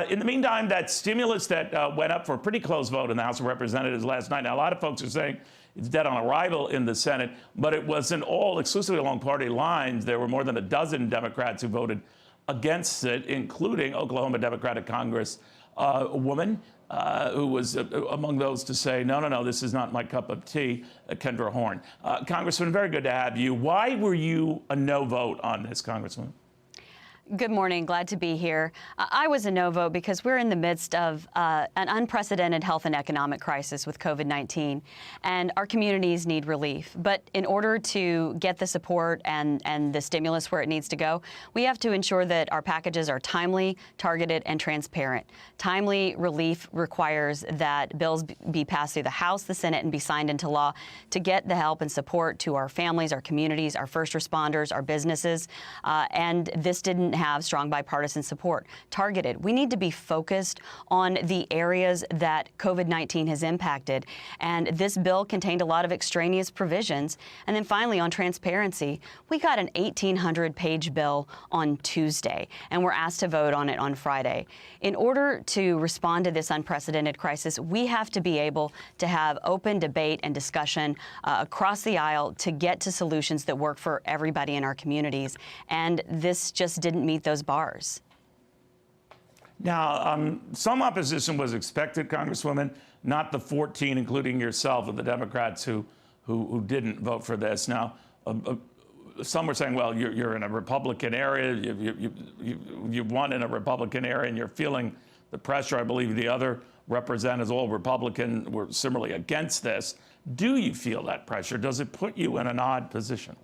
In the meantime, that stimulus that went up for a pretty close vote in the House of Representatives last night. Now, a lot of folks are saying it's dead on arrival in the Senate, but it wasn't all exclusively along party lines. There were more than a dozen Democrats who voted against it, including Oklahoma Democratic Congress woman who was among those to say, no, this is not my cup of tea, Kendra Horn. Congressman, very good to have you. Why were you a no vote on this, Congressman? Good morning. Glad to be here. I was a no vote because we're in the midst of an unprecedented health and economic crisis with COVID-19, and our communities need relief. But in order to get the support and the stimulus where it needs to go, we have to ensure that our packages are timely, targeted, and transparent. Timely relief requires that bills be passed through the House, the Senate, and be signed into law to get the help and support to our families, our communities, our first responders, our businesses, and this didn't have strong bipartisan support. Targeted. We need to be focused on the areas that COVID-19 has impacted. And this bill contained a lot of extraneous provisions. And then finally, on transparency, we got an 1,800-page bill on Tuesday, and we're asked to vote on it on Friday. In order to respond to this unprecedented crisis, we have to be able to have open debate and discussion across the aisle to get to solutions that work for everybody in our communities. And this just didn't meet those bars. Now, some opposition was expected, Congresswoman, not the 14, including yourself, of the Democrats who didn't vote for this. Now, some were saying, well, you're in a Republican area, you won in a Republican area, and you're feeling the pressure. I believe the other representatives, all Republican, were similarly against this. Do you feel that pressure? Does it put you in an odd position?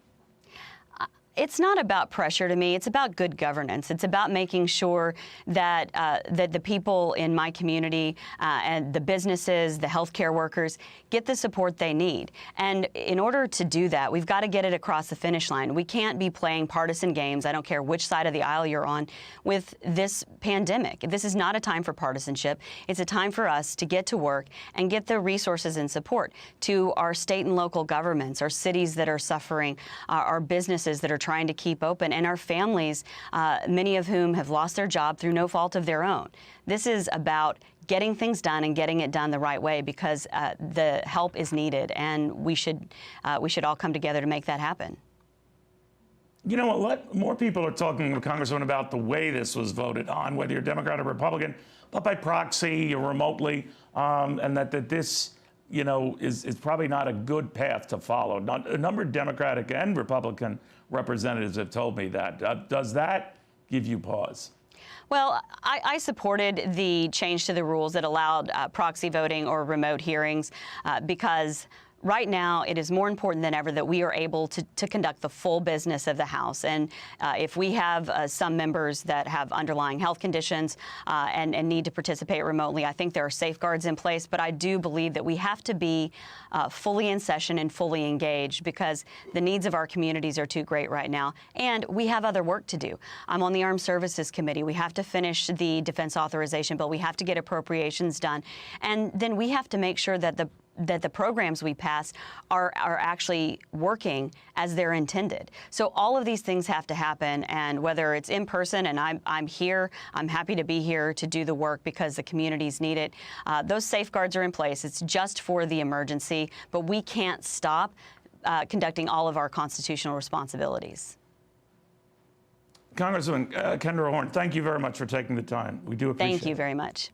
It's not about pressure to me. It's about good governance. It's about making sure that that the people in my community and the businesses, the healthcare workers get the support they need. And in order to do that, we've got to get it across the finish line. We can't be playing partisan games. I don't care which side of the aisle you're on with this pandemic. This is not a time for partisanship. It's a time for us to get to work and get the resources and support to our state and local governments, our cities that are suffering, our businesses that are trying to keep open, and our families, many of whom have lost their job through no fault of their own. This is about getting things done and getting it done the right way, because the help is needed, and we should all come together to make that happen. You know what? More people are talking, Congressman, about the way this was voted on, whether you're Democrat or Republican, but by proxy or remotely, and that this, you know, is probably not a good path to follow. A number of Democratic and Republican representatives have told me that. Does that give you pause? Well, I supported the change to the rules that allowed proxy voting or remote hearings because right now, it is more important than ever that we are able to conduct the full business of the House. And if we have some members that have underlying health conditions and need to participate remotely, I think there are safeguards in place. But I do believe that we have to be fully in session and fully engaged, because the needs of our communities are too great right now. And we have other work to do. I'm on the Armed Services Committee. We have to finish the defense authorization bill. We have to get appropriations done. And then we have to make sure that the programs we pass are actually working as they're intended. So all of these things have to happen, and whether it's in person, and I'm here, I'm happy to be here to do the work because the communities need it. Those safeguards are in place. It's just for the emergency, but we can't stop conducting all of our constitutional responsibilities. Congresswoman Kendra Horn, thank you very much for taking the time. We do appreciate it. Thank you very much.